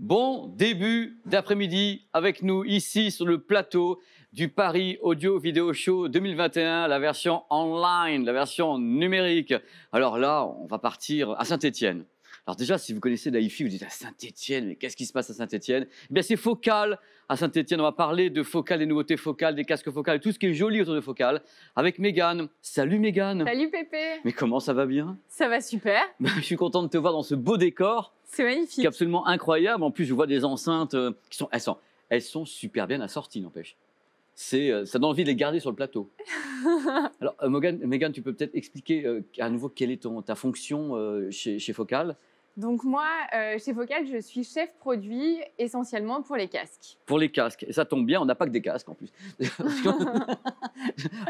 Bon début d'après-midi avec nous ici sur le plateau du Paris Audio Vidéo Show 2021, la version online, la version numérique. Alors là, on va partir à Saint-Étienne. Alors déjà, si vous connaissez la hi-fi, vous dites à Saint-Étienne, mais qu'est-ce qui se passe à Saint-Étienne? Eh bien, c'est Focal à Saint-Étienne. On va parler de Focal, des nouveautés Focal, des casques Focal, tout ce qui est joli autour de Focal, avec Mégane. Salut Mégane. Salut Pépé. Mais comment ça va bien? Ça va super. Je suis content de te voir dans ce beau décor. C'est magnifique. Qui est absolument incroyable. En plus, je vois des enceintes qui elles sont super bien assorties, n'empêche. Ça donne envie de les garder sur le plateau. Alors, Mégane, tu peux peut-être expliquer à nouveau quelle est ta fonction chez Focal? Donc moi, chez Focal, je suis chef produit essentiellement pour les casques. Pour les casques. Et ça tombe bien, on n'a pas que des casques en plus.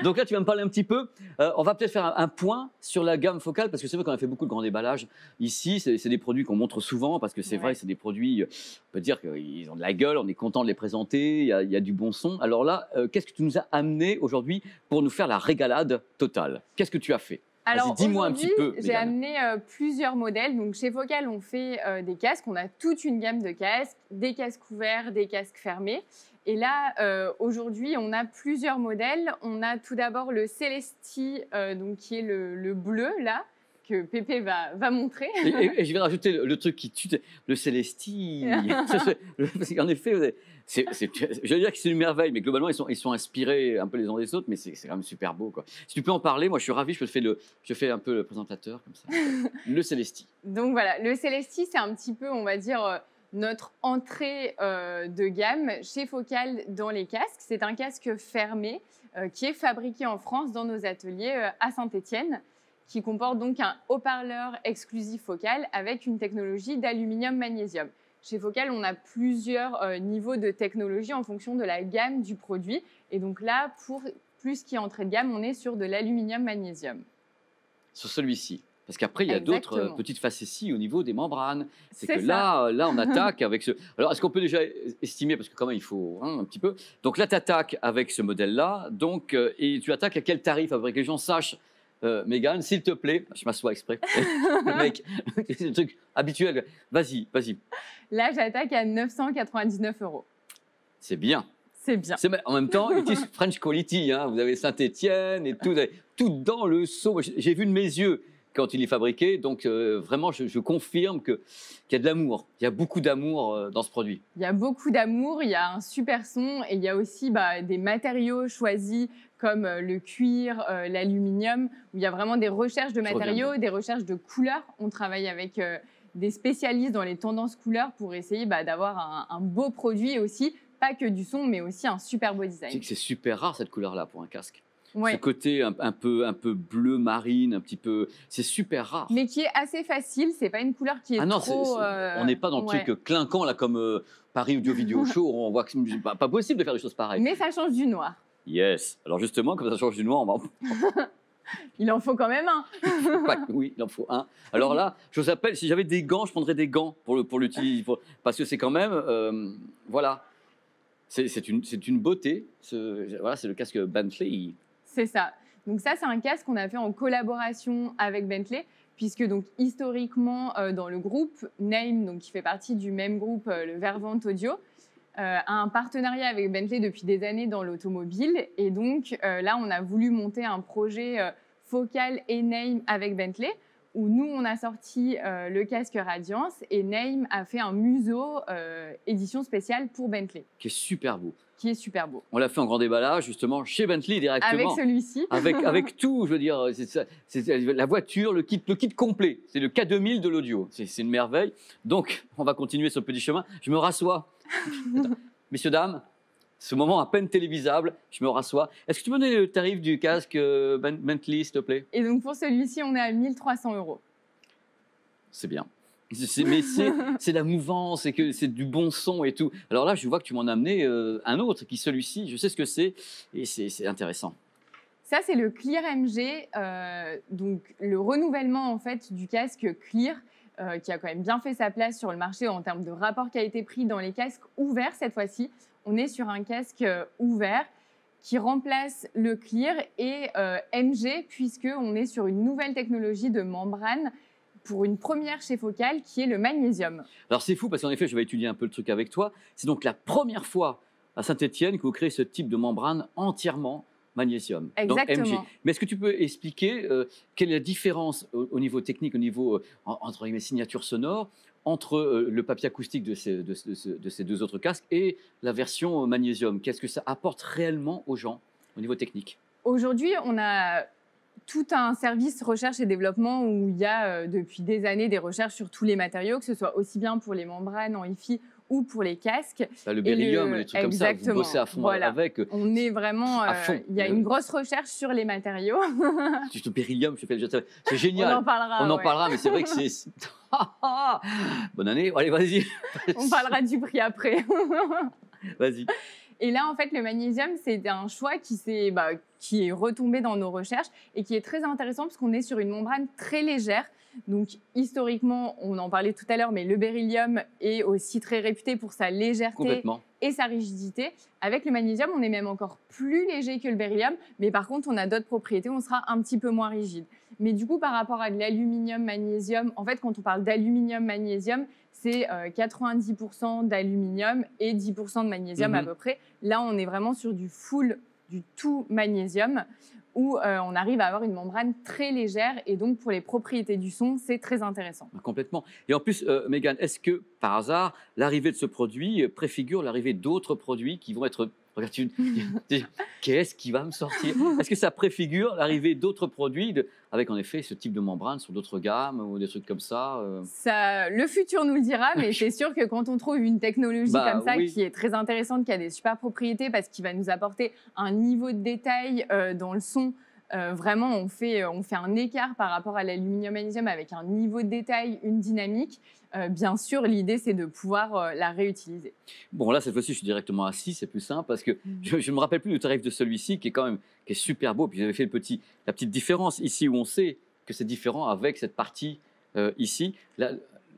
Donc là, tu vas me parler un petit peu. On va peut-être faire un point sur la gamme Focal, parce que c'est vrai qu'on a fait beaucoup de grands déballages ici. C'est des produits qu'on montre souvent, parce que c'est vrai, c'est des produits, on peut dire qu'ils ont de la gueule, on est content de les présenter, il y a du bon son. Alors là, qu'est-ce que tu nous as amené aujourd'hui pour nous faire la régalade totale? Qu'est-ce que tu as fait? Alors dis-moi un petit peu. J'ai amené plusieurs modèles. Donc chez Focal, on fait des casques. On a toute une gamme de casques, des casques ouverts, des casques fermés. Et là, aujourd'hui, on a plusieurs modèles. On a tout d'abord le Celesti, donc qui est le bleu là, que Pépé va montrer. Et je vais rajouter le truc qui tue, le Celesti. Parce qu'en effet, je veux dire que c'est une merveille, mais globalement, ils sont inspirés un peu les uns des autres, mais c'est quand même super beau, quoi. Si tu peux en parler, moi je suis ravi, je fais un peu le présentateur comme ça. Le Celesti. Donc voilà, le Celesti, c'est un petit peu, on va dire, notre entrée de gamme chez Focal dans les casques. C'est un casque fermé qui est fabriqué en France dans nos ateliers à Saint-Étienne, qui comporte donc un haut-parleur exclusif Focal avec une technologie d'aluminium-magnésium. Chez Focal, on a plusieurs niveaux de technologie en fonction de la gamme du produit. Et donc là, pour plus qui est entrée de gamme, on est sur de l'aluminium-magnésium. Sur celui-ci. Parce qu'après, il y a d'autres petites facéties au niveau des membranes. C'est que ça. là, on attaque avec ce... Alors, est-ce qu'on peut déjà estimer, parce que quand même, il faut un petit peu... Donc là, tu attaques avec ce modèle-là. Donc, et tu attaques à quel tarif, après que les gens sachent? Mégane, s'il te plaît, je m'assois exprès. Le mec, c'est le truc habituel. Vas-y. Là, j'attaque à 999 €. C'est bien. C'est bien. En même temps, it is French quality. Hein. Vous avez Saint-Étienne et tout dans le seau. J'ai vu de mes yeux quand il est fabriqué. Donc, vraiment, je confirme qu'il y a de l'amour. Il y a beaucoup d'amour dans ce produit. Il y a beaucoup d'amour, il y a un super son et il y a aussi des matériaux choisis comme le cuir, l'aluminium, où il y a vraiment des recherches de matériaux, des recherches de couleurs. On travaille avec des spécialistes dans les tendances couleurs pour essayer d'avoir un beau produit aussi, pas que du son, mais aussi un super beau design. C'est super rare cette couleur-là pour un casque. Ouais. Ce côté un peu bleu marine, un petit peu, c'est super rare. Mais qui est assez facile, c'est pas une couleur qui est trop... on n'est pas dans le truc clinquant là comme Paris Audio Vidéo Show, où on voit que c'est pas possible de faire des choses pareilles. Mais ça change du noir. Yes. Alors justement, comme ça change du noir, on va... Il en faut quand même un. Oui, il en faut un. Alors là, je vous appelle, si j'avais des gants, je prendrais des gants pour l'utiliser, parce que c'est quand même, voilà, c'est une beauté. Voilà, c'est le casque Bentley. C'est ça. Donc ça, c'est un casque qu'on a fait en collaboration avec Bentley, puisque donc historiquement, dans le groupe, Name, donc, qui fait partie du même groupe, le Vervent Audio, a un partenariat avec Bentley depuis des années dans l'automobile. Et donc là, on a voulu monter un projet Focal et Name avec Bentley, où nous, on a sorti le casque Radiance et Name a fait un museau édition spéciale pour Bentley. Qui est super beau. Qui est super beau. On l'a fait en grand déballage, justement, chez Bentley directement. Avec celui-ci. Avec tout, je veux dire, c'est la voiture, le kit complet. C'est le K2000 de l'audio. C'est une merveille. Donc, on va continuer ce petit chemin. Je me rassois. Messieurs, dames, ce moment à peine télévisable, je me rassois. Est-ce que tu peux me donner le tarif du casque Bentley, s'il te plaît? Et donc, pour celui-ci, on est à 1 300 €. C'est bien. Mais c'est la mouvance, c'est du bon son et tout. Alors là, je vois que tu m'en as amené un autre, qui celui-ci, je sais ce que c'est, et c'est intéressant. Ça, c'est le Clear MG, donc le renouvellement en fait du casque Clear, qui a quand même bien fait sa place sur le marché en termes de rapport qualité-prix dans les casques ouverts cette fois-ci. On est sur un casque ouvert qui remplace le Clear et MG, puisqu'on est sur une nouvelle technologie de membrane pour une première chez Focal qui est le magnésium. Alors c'est fou parce qu'en effet, je vais étudier un peu le truc avec toi. C'est donc la première fois à Saint-Étienne que vous créez ce type de membrane entièrement magnésium. Exactement. Donc MG. Mais est-ce que tu peux expliquer quelle est la différence au niveau technique, au niveau entre guillemets, signature sonore, entre le papier acoustique de ces deux autres casques et la version magnésium? Qu'est-ce que ça apporte réellement aux gens au niveau technique? Aujourd'hui, on a tout un service recherche et développement où il y a depuis des années des recherches sur tous les matériaux, que ce soit aussi bien pour les membranes en Wi-Fi ou pour les casques. Là, le beryllium, les trucs comme ça, vous bossez à fond voilà. avec. On est vraiment, à fond. Il y a une grosse recherche sur les matériaux. Le beryllium, c'est génial. On en parlera. On en parlera, mais c'est vrai que c'est... Bonne année, allez, vas-y. On parlera du prix après. Vas-y. Et là, en fait, le magnésium, c'est un choix qui est retombé dans nos recherches et qui est très intéressant parce qu'on est sur une membrane très légère. Donc, historiquement, on en parlait tout à l'heure, mais le beryllium est aussi très réputé pour sa légèreté et sa rigidité. Avec le magnésium, on est même encore plus léger que le beryllium, mais par contre, on a d'autres propriétés, on sera un petit peu moins rigide. Mais du coup, par rapport à de l'aluminium-magnésium, en fait, quand on parle d'aluminium-magnésium, c'est 90% d'aluminium et 10% de magnésium à peu près. Là, on est vraiment sur du full, du tout magnésium, où on arrive à avoir une membrane très légère. Et donc, pour les propriétés du son, c'est très intéressant. Complètement. Et en plus, Mégane, est-ce que, par hasard, l'arrivée de ce produit préfigure l'arrivée d'autres produits qui vont être... Regarde, qu'est-ce qui va me sortir? Est-ce que ça préfigure l'arrivée d'autres produits avec en effet ce type de membrane sur d'autres gammes ou des trucs comme ça, Le futur nous le dira, mais c'est sûr que quand on trouve une technologie comme ça qui est très intéressante, qui a des super propriétés parce qu'il va nous apporter un niveau de détail dans le son, vraiment on fait un écart par rapport à l'aluminium-magnésium avec un niveau de détail, une dynamique. Bien sûr, l'idée, c'est de pouvoir la réutiliser. Bon, là, cette fois-ci, je suis directement assis, c'est plus simple parce que je ne me rappelle plus du tarif de celui-ci qui est super beau. Puis j'avais fait la petite différence ici où on sait que c'est différent avec cette partie ici. Là,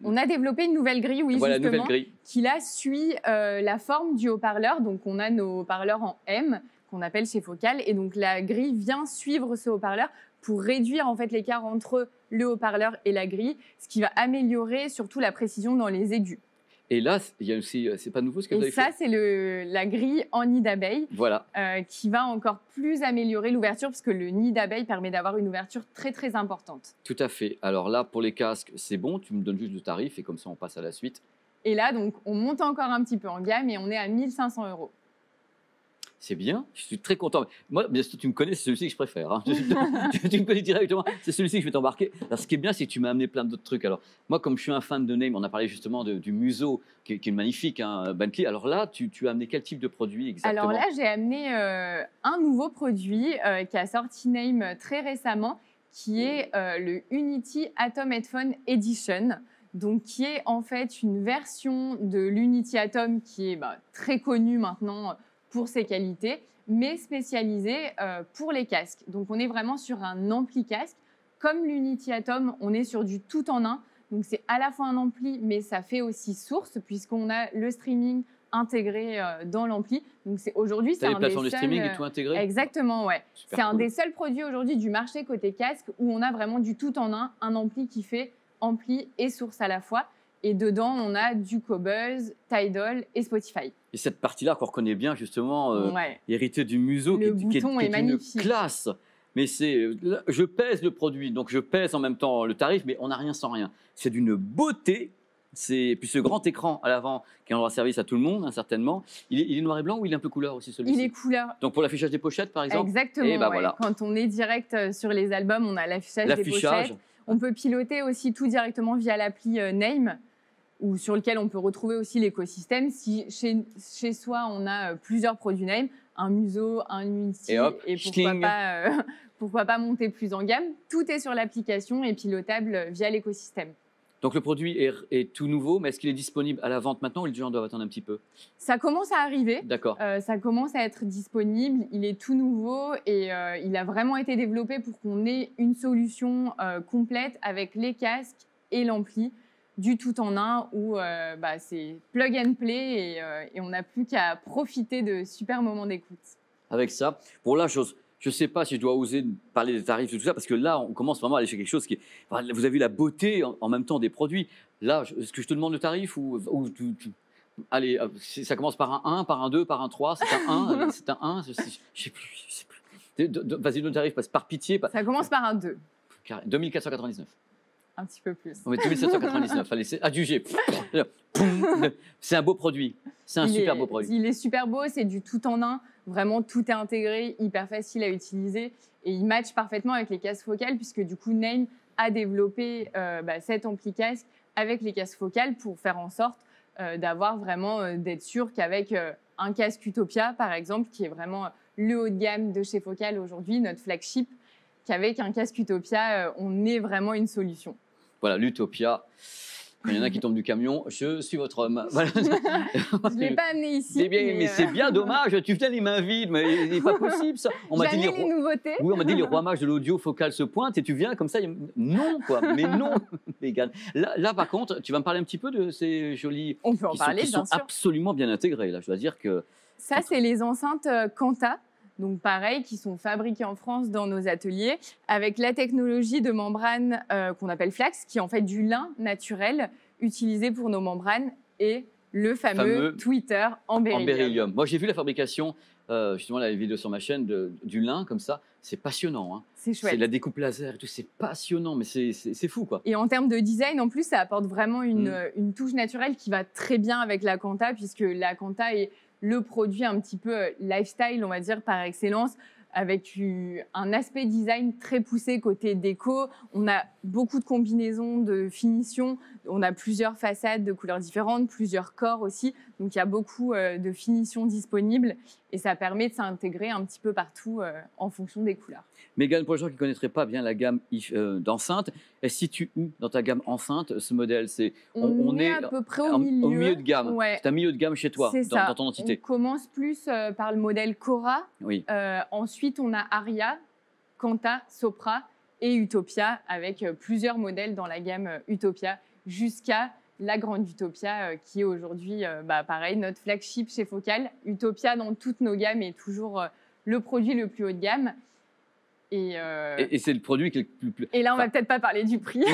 on a développé une nouvelle grille, oui, voilà, justement, nouvelle grille. Qui là suit la forme du haut-parleur. Donc, on a nos haut-parleurs en M qu'on appelle chez Focal. Et donc, la grille vient suivre ce haut-parleur pour réduire en fait l'écart entre le haut-parleur et la grille, ce qui va améliorer surtout la précision dans les aigus. Et là, il y a aussi, c'est pas nouveau ce que vous avez fait. Et ça, c'est la grille en nid d'abeille, voilà. Qui va encore plus améliorer l'ouverture, parce que le nid d'abeille permet d'avoir une ouverture très très importante. Tout à fait. Alors là, pour les casques, c'est bon. Tu me donnes juste le tarif et comme ça, on passe à la suite. Et là, donc, on monte encore un petit peu en gamme et on est à 1 500 €. C'est bien, je suis très content. Moi, bien sûr, tu me connais, c'est celui-ci que je préfère. Hein. Tu me connais directement, c'est celui-ci que je vais t'embarquer. Alors, ce qui est bien, c'est que tu m'as amené plein d'autres trucs. Alors, moi, comme je suis un fan de Name, on a parlé justement du museau, qui est magnifique, hein, Bentley. Alors là, tu as amené quel type de produit exactement? Alors là, j'ai amené un nouveau produit qui a sorti Name très récemment, qui est le Unity Atom Headphone Edition. Donc, qui est en fait une version de l'Unity Atom qui est très connue maintenant pour ses qualités, mais spécialisée pour les casques. Donc, on est vraiment sur un ampli casque. Comme l'Unity Atom, on est sur du tout en un. Donc, c'est à la fois un ampli, mais ça fait aussi source, puisqu'on a le streaming intégré dans l'ampli. Donc, aujourd'hui, c'est un des seuls... plateformes de streaming et tout intégré? Exactement, ouais. C'est un cool. des seuls produits aujourd'hui du marché côté casque où on a vraiment du tout en un ampli qui fait ampli et source à la fois. Et dedans, on a du Qobuz, Tidal et Spotify. Et cette partie-là qu'on reconnaît bien, justement, héritée du museau, qui est une classe. Mais je pèse le produit, donc je pèse en même temps le tarif, mais on n'a rien sans rien. C'est d'une beauté. Puis ce grand écran à l'avant qui rendra service à tout le monde, hein, certainement. Il est noir et blanc ou il est un peu couleur aussi, celui-ci? Il est couleur. Donc pour l'affichage des pochettes, par exemple? Exactement. Et voilà. Quand on est direct sur les albums, on a l'affichage des pochettes. On peut piloter aussi tout directement via l'appli Name, ou sur lequel on peut retrouver aussi l'écosystème. Si chez soi, on a plusieurs produits Name, un museau, un Unity, et pourquoi pas monter plus en gamme, tout est sur l'application et pilotable via l'écosystème. Donc le produit est tout nouveau, mais est-ce qu'il est disponible à la vente maintenant ou les gens doivent attendre un petit peu? Ça commence à arriver. D'accord. Ça commence à être disponible. Il est tout nouveau et il a vraiment été développé pour qu'on ait une solution complète avec les casques et l'ampli, du tout en un, où c'est plug and play et on n'a plus qu'à profiter de super moments d'écoute. Avec ça, bon là, je ne sais pas si je dois oser parler des tarifs et tout ça, parce que là, on commence vraiment à aller chez quelque chose qui est... Enfin, vous avez vu la beauté en même temps des produits. Là, est-ce que je te demande le tarif ou allez, ça commence par un 1, par un 2, par un 3, c'est un 1, c'est un 1, je ne sais plus. Je sais plus. Vas-y, le tarif, par pitié. Ça commence par un 2. 2499. Un petit peu plus. On met 2799, allez, c'est adjugé. C'est un beau produit, c'est un super beau produit. Il est super beau, c'est du tout en un, vraiment tout est intégré, hyper facile à utiliser et il match parfaitement avec les casques focales puisque du coup Name a développé cet ampli casque avec les casques focales pour faire en sorte d'avoir vraiment, d'être sûr qu'avec un casque Utopia par exemple, qui est vraiment le haut de gamme de chez Focal aujourd'hui, notre flagship, qu'avec un casque Utopia, on ait vraiment une solution. Voilà, l'Utopia. Quand il y en a qui tombent du camion, je suis votre homme. Voilà. Je ne l'ai pas amené ici. Mais c'est bien dommage, tu viens les mains vides, mais il n'est pas possible ça. Jamais les nouveautés. Oui, on m'a dit les rois mages de l'audio Focal se pointent et tu viens comme ça. Non, quoi, mais non, Mégane. Là, par contre, tu vas me parler un petit peu de ces jolis... On peut en parler, qui sont sûr. Absolument bien intégrés, là. Je dois dire que... Ça, c'est les enceintes Quanta. Donc pareil, qui sont fabriqués en France dans nos ateliers, avec la technologie de membrane qu'on appelle Flax, qui est en fait du lin naturel utilisé pour nos membranes, et le fameux Twitter en beryllium. Moi, j'ai vu la fabrication, justement, la vidéo sur ma chaîne, du lin comme ça. C'est passionnant. Hein. C'est chouette. C'est la découpe laser et tout, c'est passionnant, mais c'est fou, quoi. Et en termes de design, en plus, ça apporte vraiment une touche naturelle qui va très bien avec la Quanta, puisque la Quanta est le produit un petit peu lifestyle, on va dire, par excellence, avec un aspect design très poussé côté déco. On a beaucoup de combinaisons de finitions. On a plusieurs façades de couleurs différentes, plusieurs corps aussi. Donc, il y a beaucoup de finitions disponibles et ça permet de s'intégrer un petit peu partout en fonction des couleurs. Mégane, pour les gens qui ne connaîtraient pas bien la gamme d'enceinte, elle se situe où dans ta gamme enceinte, ce modèle? On est à peu près au milieu de gamme. Ouais. C'est un milieu de gamme chez toi, dans ton entité. On commence plus par le modèle Cora. Oui. Ensuite, on a Aria, Quanta, Sopra et Utopia, avec plusieurs modèles dans la gamme Utopia, jusqu'à la grande Utopia, qui est aujourd'hui, pareil, notre flagship chez Focal. Utopia, dans toutes nos gammes, est toujours le produit le plus haut de gamme. Et c'est le produit qui est le plus... Et là, on va peut-être pas parler du prix. Non,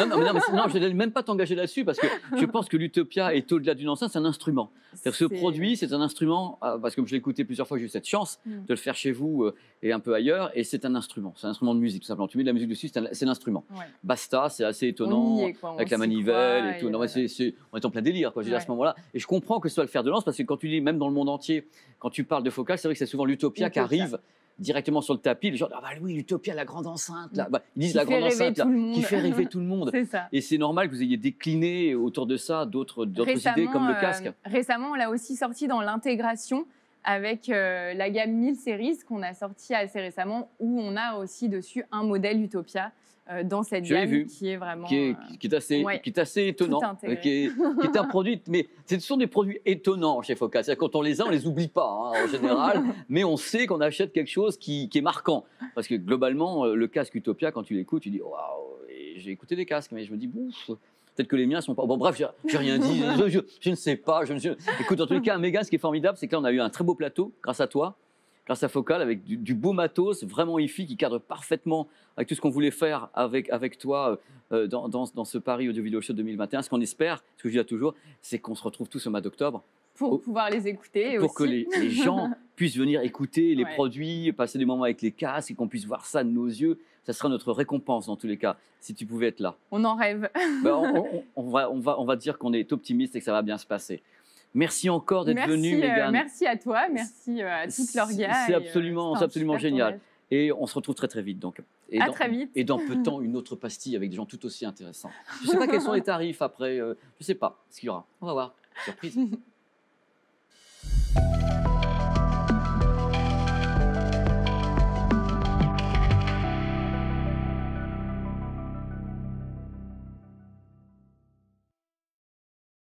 je ne vais même pas t'engager là-dessus parce que je pense que l'Utopia est au-delà d'une enceinte, c'est un instrument. Ce produit, c'est un instrument, parce que comme je l'ai écouté plusieurs fois, j'ai eu cette chance de le faire chez vous et un peu ailleurs, et c'est un instrument de musique, tout simplement. Tu mets de la musique dessus, c'est l'instrument. Ouais. Basta, c'est assez étonnant, avec la manivelle et tout. On est en plein délire, quoi, à ce moment-là. Et je comprends que ce soit le fer de lance, parce que quand tu dis, même dans le monde entier, quand tu parles de Focal, c'est vrai que c'est souvent l'Utopia qui arrive directement sur le tapis, les gens disent, ah bah oui, l'Utopia, la grande enceinte, là. Ils disent la grande enceinte là, qui fait rêver tout le monde. C'est ça. Et c'est normal que vous ayez décliné autour de ça d'autres idées comme le casque. Récemment, on l'a aussi sorti dans l'intégration avec la gamme 1000 Series qu'on a sorti assez récemment, où on a aussi dessus un modèle Utopia dans cette gamme qui est vraiment... qui est assez étonnant, qui est un produit, mais ce sont des produits étonnants chez Focal. C'est-à-dire quand on les a, on ne les oublie pas en général, mais on sait qu'on achète quelque chose qui est marquant. Parce que globalement, le casque Utopia, quand tu l'écoutes, tu dis waouh, j'ai écouté des casques, mais je me dis peut-être que les miens sont pas... Bon bref, j'ai rien dit, je ne sais pas. Écoute, en tous les cas, Mégane, ce qui est formidable, c'est que là, on a eu un très beau plateau grâce à toi. Grâce à Focal, avec du beau matos, vraiment hi-fi, qui cadre parfaitement avec tout ce qu'on voulait faire avec toi dans ce Paris Audio Video Show 2021. Ce qu'on espère, ce que je dis là toujours, c'est qu'on se retrouve tous au mois d'octobre. Pour pouvoir les écouter. Pour que les gens puissent venir écouter les produits, passer des moments avec les casques et qu'on puisse voir ça de nos yeux. Ça sera notre récompense dans tous les cas, si tu pouvais être là. On en rêve. On va dire qu'on est optimiste et que ça va bien se passer. Merci encore d'être venu, Mégane. Merci à toi, merci à toute l'orga. C'est absolument génial. Et on se retrouve très très vite. Donc. Très vite. Et dans peu de temps, une autre pastille avec des gens tout aussi intéressants. Je ne sais pas quels sont les tarifs après. Je ne sais pas ce qu'il y aura. On va voir. Surprise.